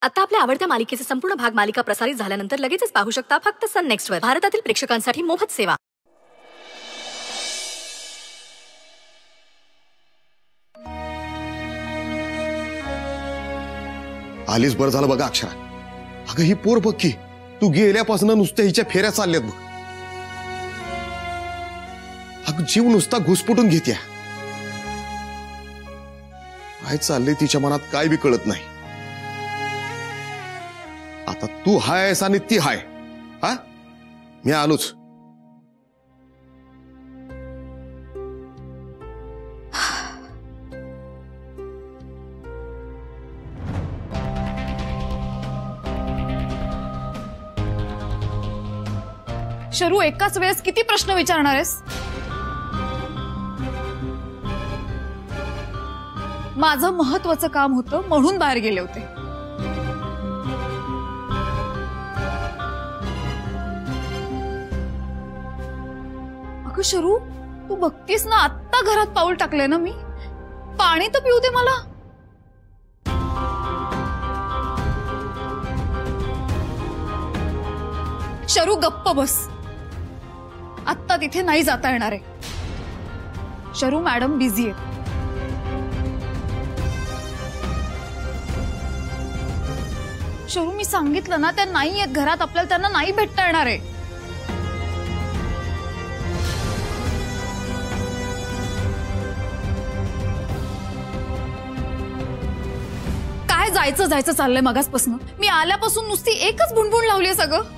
आता आपल्या आवडत्या मालिकेचे संपूर्ण भाग मालिका प्रसारित झाल्यानंतर लगेचच पाहू शकता फक्त सन नेक्स्ट वर. भारतातील प्रेक्षकांसाठी मोफत सेवा. आलीच बरं झालं बघा अक्षरा. अगं ही पोर बघ की, तू गेल्यापासून नुसत्या हिच्या फेऱ्या चालल्यात बघ. अगं जीव नुसता घुसपुटून घेत्या. काय चाललंय तिच्या मनात काय बी कळत नाही. आता तू हायस आणि ती हाय. हा मी आलोच. शरू, एकाच वेळेस किती प्रश्न विचारणार आहेस? माझं महत्वाचं काम होतं म्हणून बाहेर गेले होते. अगं शरू, तू बघतीस ना, आत्ता घरात पाऊल टाकले ना मी. पाणी तर पिऊ दे मला. शरू गप्प बस. आत्ता तिथे नाही जाता येणार आहे. शरू, मॅडम बिझी आहे. शरू, मी सांगितलं ना, त्या नाही आहेत घरात. आपल्याला त्यांना नाही भेटता येणार आहे. काय जायचं जायचं चाललंय मगासपासून. मी आल्यापासून नुसती एकच बुणबुण लावलीये सगळं.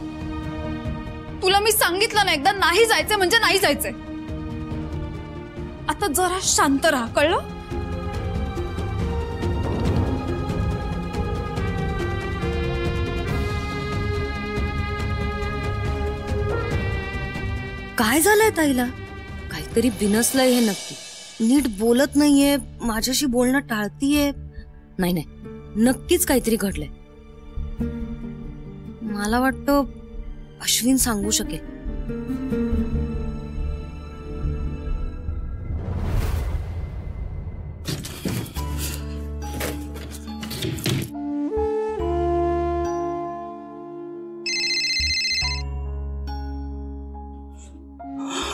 तुला मी सांगितलं ना एकदा, नाही जायचंय म्हणजे नाही जायचंय. आता जरा शांत राहा, कळलं? काय झालंय ताईला? काहीतरी बिनसलंय हे नक्की. नीट बोलत नाहीये, माझ्याशी बोलणं टाळतीये. नाही नाही, नक्कीच काहीतरी घडलंय. मला वाटतं अश्विन सांगू शकेल.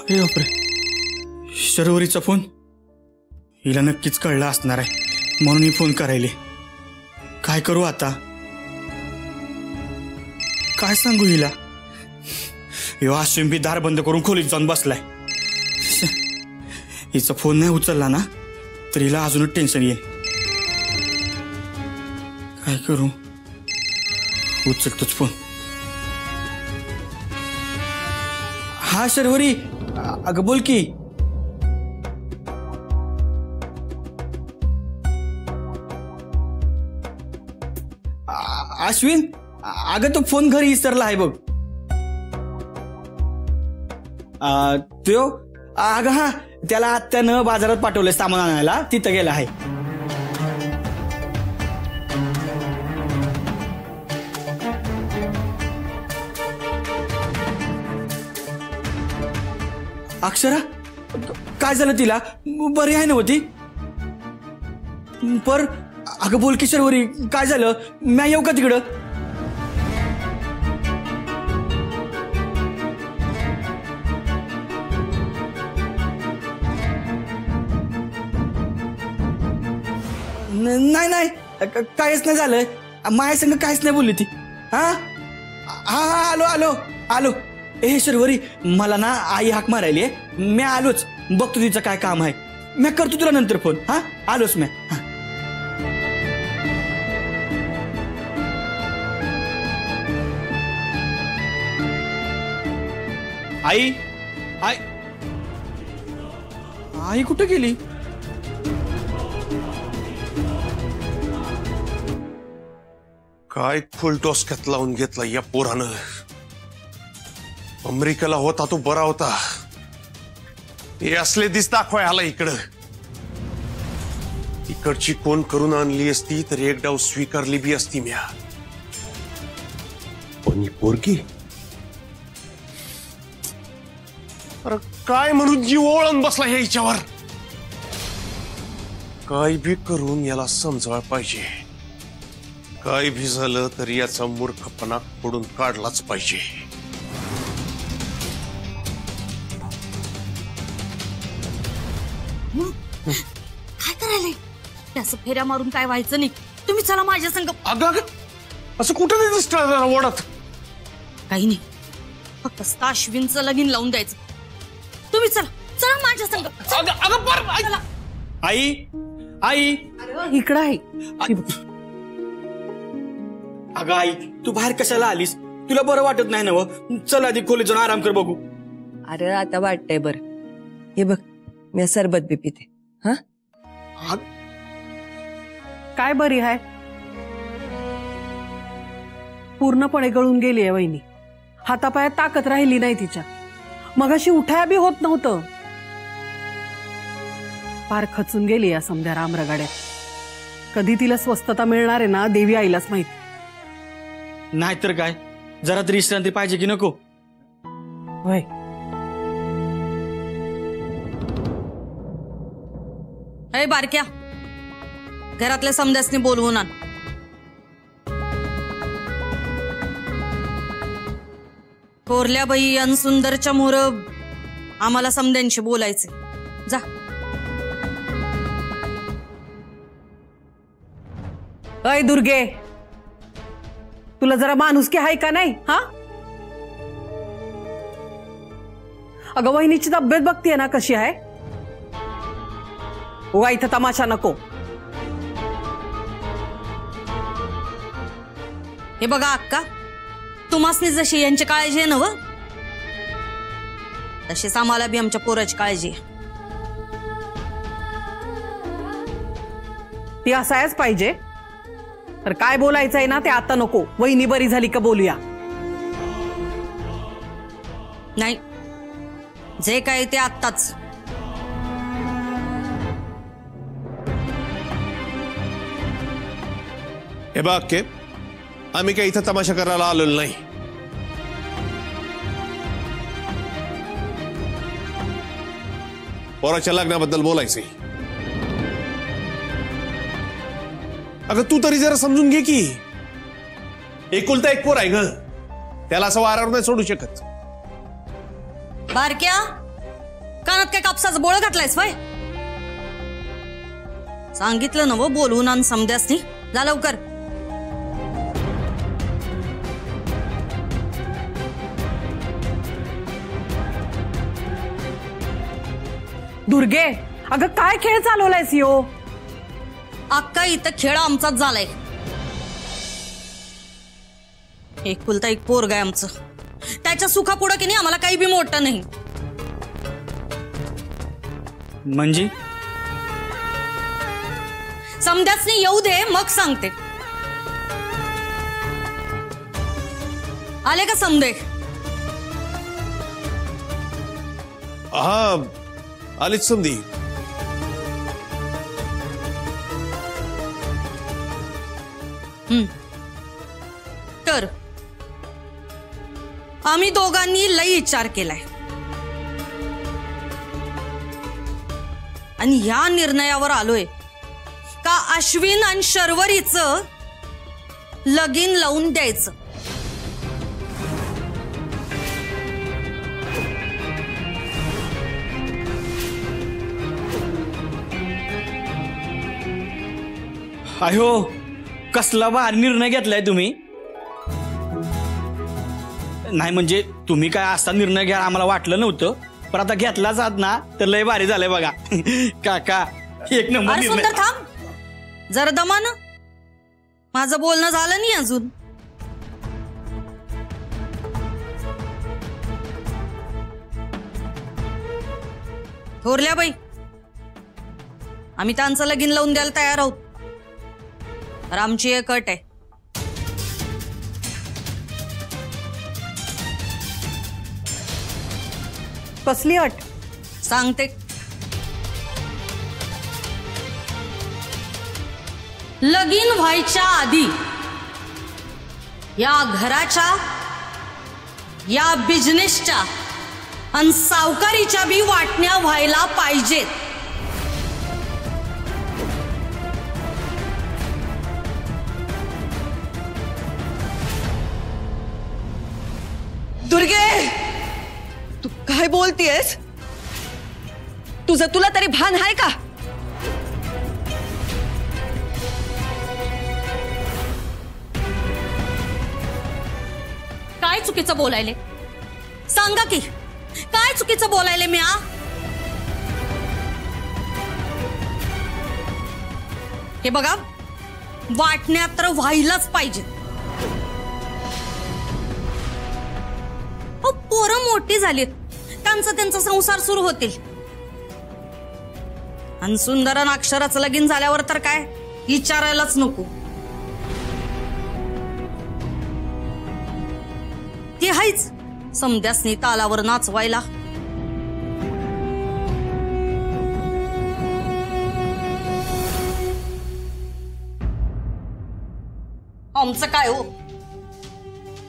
बापरे, शर्वरीचा फोन. हिला नक्कीच कळलं असणार आहे म्हणून ही फोन करायले. काय करू आता? काय सांगू हिला? अश्विन बी दार बंद करून खोलीत जाऊन बसलाय. हिचा फोन नाही उचलला ना तर हिला अजूनच टेन्शन येईल. काय करू? उचलतोच फोन. हा शर्वरी, अगं बोल की. अश्विन, अगं तो फोन घरी विसरला आहे बघ. तो अगं हा, त्याला आत्यानं बाजारात पाठवलंय सामान आणायला, तिथं गेला आहे. अक्षरा, काय झालं तिला? बरी आहे नव्हती? पर अगं बोल की शर्वरी, काय झालं? मी येऊ का तिकडं? नाही नाही, काहीच नाही झालं. माझ्या संग काहीच नाही बोलली ती. हा हा, आलो आलो आलो. ए शर्वरी, मला ना आई हाक मारायली. मी आलोच, बघतो तिचं काय काम आहे. मी करतो तुला नंतर फोन. हा आलोच मी. आई आई आई कुठे गेली? काय फुल डोसक्यात लावून घेतला या पोरानं. अमेरिकेला होता तो बरा होता. हे असले दिस दाखवाय आला इकडं. इकडची कोण करून आणली असती तर एक डाव स्वीकारली बी असती म्या. पण ही पोरगी, अरे काय म्हणून जीव ओळून बसला ह्याच्यावर. काय बी करून याला समजायला पाहिजे. काय भी झालं तरी याचा मूर्खपणा फोडून काढलाच पाहिजे. काय करायला असं फेऱ्या मारून काय व्हायचं नाही. तुम्ही चला माझ्या संग. अगं असं कुठं नाही ओढत. काही नाही, फक्त अश्विनचं लगीन लावून द्यायचं. तुम्ही चला चला माझ्या संग. चला. आई आई इकडं आहे. अगं आई तू बाहेर कशाला आलीस? तुला बरं वाटत नाही ना? व चल आधी खोलीत जाऊन आराम कर बघू. अरे आता वाटतंय बरं. हे बघ मी सरबत बी पिते. हा काय बरी आहे? पूर्णपणे गळून गेली आहे वहिनी. हातापायात ताकद राहिली नाही तिच्या. मगाशी उठाया बी होत नव्हतं. फार खचून गेली या समध्या रामरगाड्यात. कधी तिला स्वस्थता मिळणार आहे ना देवी आईलाच माहिती. नाहीतर काय, जरा तरी विश्रांती पाहिजे की नको? होय. अरे बारक्या, घरातल्या समद्यासनी बोलवून आण. थोरल्या बाई आणि सुंदरच्या मोर आम्हाला समद्यांशी बोलायचे. जा. अय दुर्गे, तुला जरा माणुसकी आहे का नाही? हा अगं वहिनीची तब्येत बघतीये ना कशी आहे. उगा इथं तमाशा नको. हे बघा अक्का, तुम्हासनी जशी यांची काळजी आहे ना व तशीच आम्हाला बी आमच्या पोराची काळजी आहे. ती असायच पाहिजे. तर काय बोलायचंय ना ते आता नको. वहिनी बरी झाली का बोलूया. नाही, जे काय ते आत्ताच. हे बघ के, आम्ही काही इथं तमाशा करायला आलेलो नाही. पोराच्या लग्नाबद्दल बोलायचंय. अगं तू तरी जरा समजून घे की. एकुलता एक पोर आहे ग, त्याला असं वारावर नाही सोडू शकत. बारक्या, कानात काय कापसाचं बोळ घातलायस वय? सांगितलं ना व बोलवून आण समद्यासनी. जा लवकर. दुर्गे, अगं काय खेळ चालवलायस यो? अक्का इथं खेळ आमचाच झालाय. एकुलता एक पोरग आहे आमचं. त्याच्या सुखापुढं की नाही आम्हाला काही बी मोठं नाही. म्हणजे समद्यासनी येऊ दे मग सांगते. आले का समदे? हा आलीच समधी. तर आम्ही दोघांनी लई विचार केलाय आणि ह्या निर्णयावर आलोय का अश्विन आणि शर्वरीचं लगीन लावून द्यायचं. अयो कसला भारी निर्णय घेतलाय तुम्ही. नाही म्हणजे तुम्ही काय असा निर्णय घ्या आम्हाला वाटलं नव्हतं, पण आता घेतलाच आहात ना तर लय भारी झालंय बघा. काका एक नंबर अरे निर्णय. सुंदर थांब जरा दमानं. माझं बोलणं झालं नाही अजून. थोरल्या बाई, आम्ही त्यांचं लगीन लावून द्यायला तयार आहोत. तर आमची एक अट आहे. कसली अट? सांगते. लगीन व्हायच्या आधी या घराच्या, या बिझनेसच्या आणि सावकारीच्या बी वाटण्या व्हायला पाहिजेत. काय बोलतीयस? तुला तरी भान आहे का? काय चुकीचं बोलायले सांगा की, काय चुकीचं बोलायले मी? हे बघा, वाटण्यात तर व्हायलाच पाहिजे. पोरं मोठी झालीत, त्यांचा संसार सुरू होतील. आणि सुंदर आणि अक्षराचं लगीन झाल्यावर तर काय विचारायलाच नको. ते हायच समद्यासनी तालावर नाचवायला. आमचं काय हो,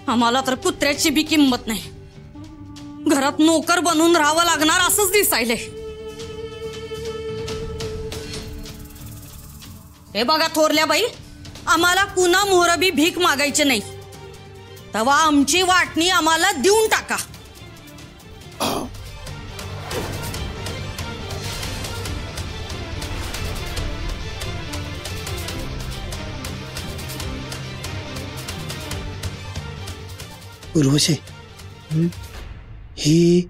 आम्हाला तर कुत्र्याची बी किंमत नाही. घरात नोकर बनून राहावं लागणार असंच दिसायले. हे बघा थोरल्या बाई, आम्हाला कुणा मोहर बी भीक मागायची नाही. तेव्हा आमची वाटणी आम्हाला देऊन टाका. उर्वशी, ही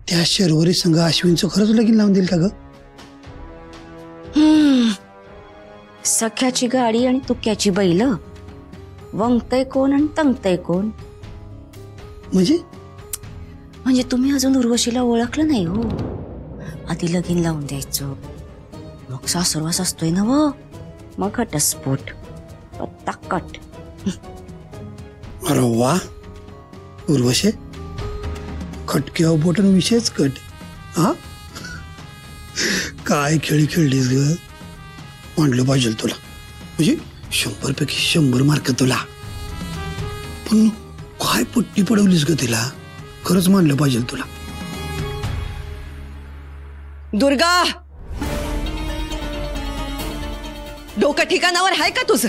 त्या शर्वरी संघ अश्विनचं खरंच लगीन लावून देईल का ग? सख्याची गाडी आणि तुक्याची बैल, वंगतय कोण आणि तंगतय कोण? म्हणजे तुम्ही अजून उर्वशीला ओळखलं नाही हो. आधी लगीन लावून द्यायचं, मग सासरवास असतोय ना व, मग घटस्फोट, पत्ता कट. अरे वा उर्वशी, खटक्यावर बोटन विषयच कट. हा काय खेळी खेळलीस ग, मांडलं पाहिजे तुला. म्हणजे 100 पैकी 100 मार्क तुला. पण काय पुट्टी पडवलीस ग तिला, खरंच मानलं पाहिजे तुला. दुर्गा, डोकं ठिकाणावर आहे का तुझं?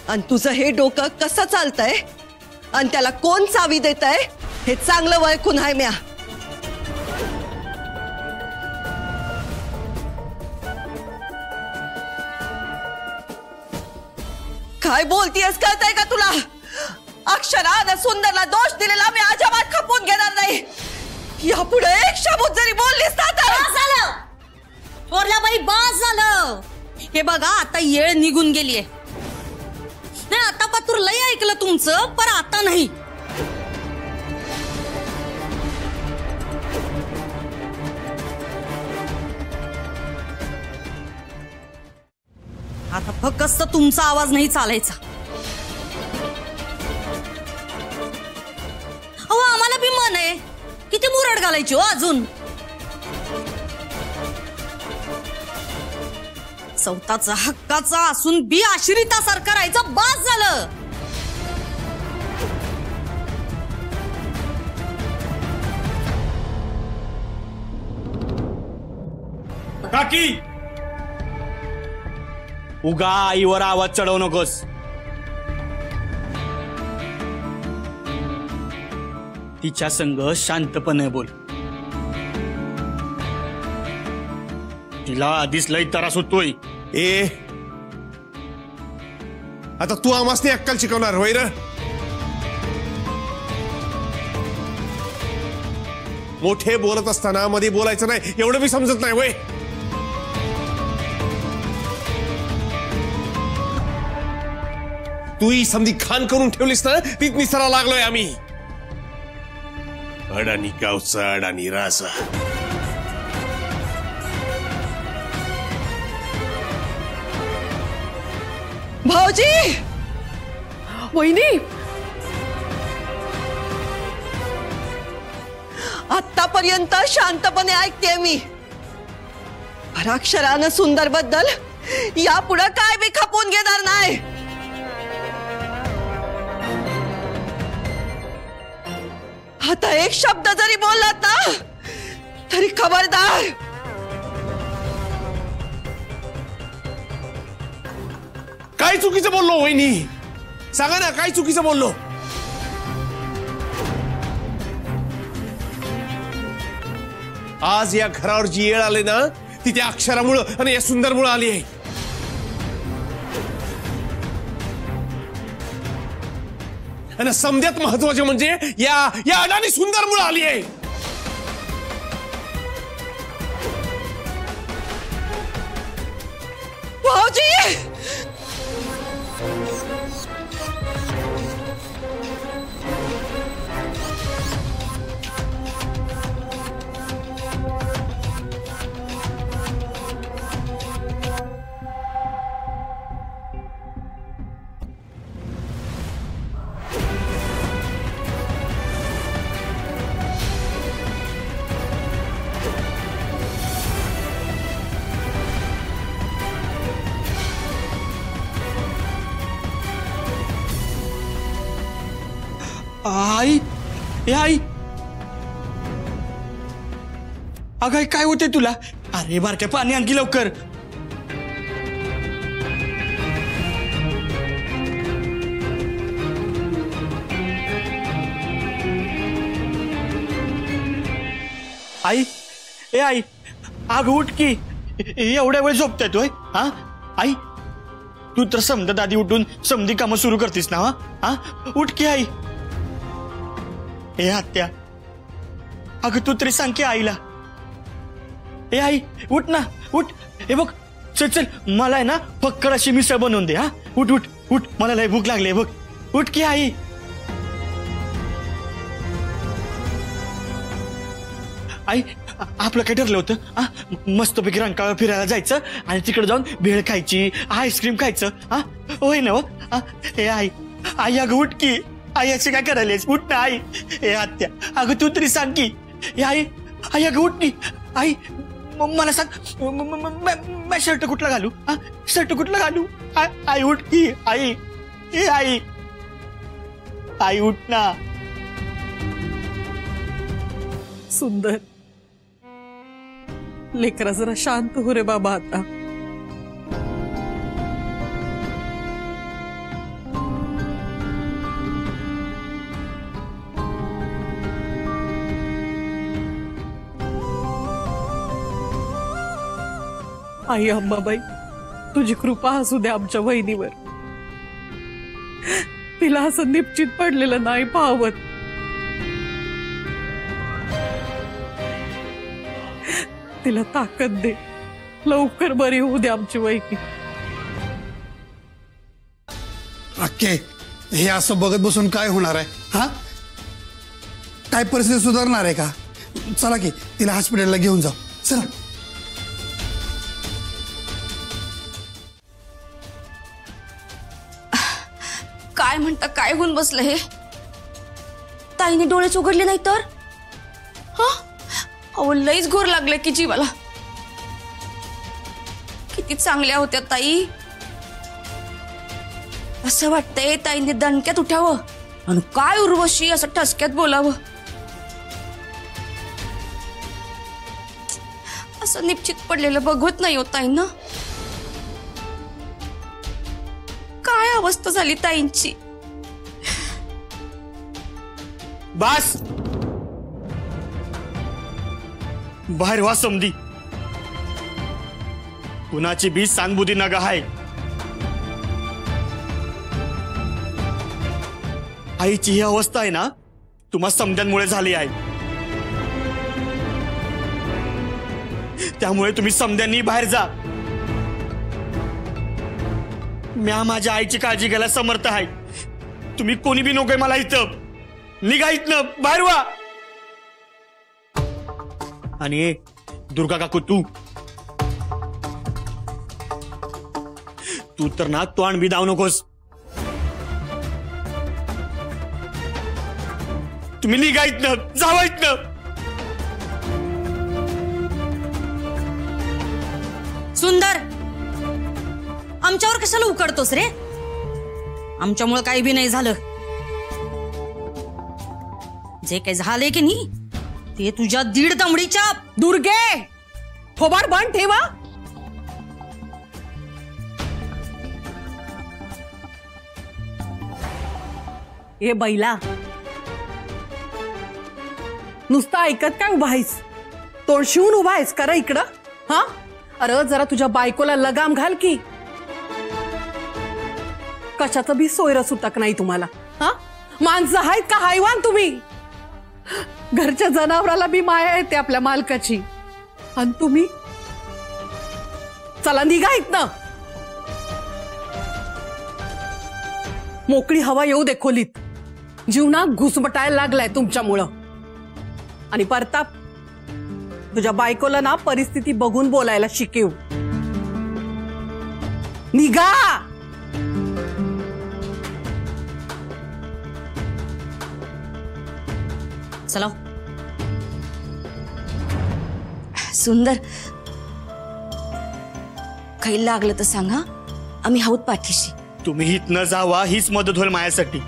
आणि तुझं हे डोकं कसं चालतंय आणि त्याला कोण चावी देत आहे हे चांगलं वळखून आहे म्या. काय बोलतीयस कळतंय का तुला? अक्षरानं सुंदरला दोष दिलेला मी अजिबात खपून घेणार नाही. यापुढे एक शब्द जरी बोललीस ना तर झालं थोरल्या बाई, बास झालं. हे बघा, आता येळ निघून गेलीये. नाही आता पातूर लय ऐकलं तुमचं, पर आता नाही. आता फक्त तुमचा आवाज नाही चालायचा. अहो आम्हाला बी मन आहे, किती मुरड घालायची हो अजून. स्वतःचा हक्काचा असून बी आश्रितासारखं राहायचं बास झालं. काकी, उगा आईवर आवाज चढवू नकोस. तिच्या संग शांतपणे बोल. तिला आधीच लई त्रास होतोय. आता तू आमासनी अक्कल शिकवणार होय र? मोठे बोलत असताना मध्ये बोलायचं नाही, एवढं मी समजत नाही वय. तू ही समधी खान करून ठेवलीस ना, तीच निसरा लागलोय आम्ही. अडाणी गावचा अडाणी राजा. भाऊजी, वहिनी, आतापर्यंत शांतपणे ऐकते मी. अक्षरानं सुंदर बद्दल यापुढे काय बी खपून घेणार नाही. आता एक शब्द जरी बोललात ना तरी खबरदार. काय चुकीचं बोललो वहिनी? सांगा ना, काय चुकीचं बोललो? आज या घरावर जी येळ आली ना ती त्या अक्षरामुळं आणि या सुंदरमुळं आली आहे. आणि समद्यात महत्वाचे म्हणजे या अडाणी सुंदरमुळं आली आहे. भाऊजी आई ए आई अगं काय होते तुला? अरे बारक्या पाणी आणखी लवकर. आई ए आई अगं उठ की. एवढ्या वेळ झोपताय तोय? हा आई तू तर समजा दादी उठून समधी कामं सुरू करतीस ना? हा उठ की आई. ए आत्या अगं तू तरी सांग की आईला. ए आई उठ ना उठ. हे बघ चल चल मला आहे ना फक्कड अशी मिसळ बनवून दे. हा उठ उठ उठ मला लय भूक लागली बघ. उठ की आई. आई आपलं काय ठरलं होतं? मस्तपैकी रंकाळा फिरायला जायचं आणि तिकडे जाऊन भेळ खायची आईस्क्रीम खायचं. हा होय ना? हे आई आई अगं उठ की. आई असे काय करायलेस? उठ ना आई. हे आत्या अगं तू तरी सांग की. हे आई आई अगं उठ की. आई मला सांग शर्ट कुठला घालू? शर्ट कुठला घालू? आई उठ की. आई हे आई आई उठ ना. सुंदर लेकरा जरा शांत हो रे बाबा आता. आई अंबाबाई तुझी कृपा असू दे आमच्या वहिनीवर. तिला असं निश्चित पडलेलं नाही पाहवत. तिला ताकद दे. लवकर बरी होऊ दे आमची वहिनी. अक्के हे असं बघत बसून काय होणार आहे? हा काय परिस्थिती सुधारणार आहे का? चला की तिला हॉस्पिटलला घेऊन जाऊ. चला. काय म्हणता? काय होऊन बसलं हे? ताईने डोळेच उघडले नाही तर? हा अहो लईच घोर लागले की जीवाला. किती चांगल्या होत्या ताई. असं वाटतंय ताईने दणक्यात उठावं आणि काय उर्वशी असं ठसक्यात बोलावं. असं निश्चित पडलेलं बघवत नाही हो ताईंना. काय अवस्था झाली ताईंची. बस बाहेर व्हा समधी. कुणाची बी सांगबुद्धी नगा हाय. आईची ही अवस्था आहे ना तुम्हा समध्यांमुळे झाली आहे. त्यामुळे तुम्ही समध्यांनी बाहेर जा. म्या माझ्या आईची काळजी घ्यायला समर्थ आहे. तुम्ही कोणी बी नकोय मला इथं. निघा इथनं बाहेर व्हा. आणि दुर्गा काकू तू तर ना तोंड बी दाव नकोस. तुम्ही निघा इथनं. जावा इथनं. सुंदर आमच्यावर कशाला उकडतोस रे? आमच्यामुळे काही बी नाही झालं. जे काही झाले की नाही ते तुझ्या दीड दमडीच्या. दुर्गे थोबाड बंद ठेवा. ए बैला नुसतं ऐकत काय उभा आहेस? तोंड शिवून उभा आहेस का रे इकडं? हा, अरे जरा तुझ्या बायकोला लगाम घाल की. कशाचं बी सोयरं सुतक नाही तुम्हाला. हा, माणसं आहेत का हैवान तुम्ही? घरच्या जनावराला बी माया येते आपल्या मालकाची, आणि तुम्ही चला निघा इथनं. मोकळी हवा येऊ दे खोलीत. जीवना घुसमटायला लागलाय तुमच्यामुळं. आणि परताप, तुझ्या बायकोला ना परिस्थिती बघून बोलायला शिकव. निघा. चला सुंदर, काही लागलं तर सांगा, आम्ही आहोत पाठीशी. तुम्ही इथनं जावा, हीच मदत होईल माझ्यासाठी.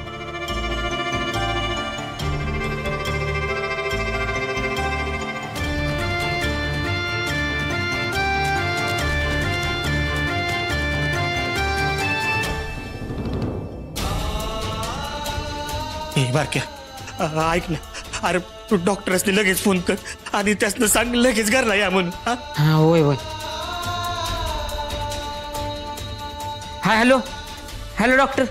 बारक्या, ऐक ना, अरे तू डॉक्टरसने लगेच फोन कर आणि त्यासनं सांग लगेच घरला या म्हणून. हा होय होय. हा हॅलो हॅलो डॉक्टर.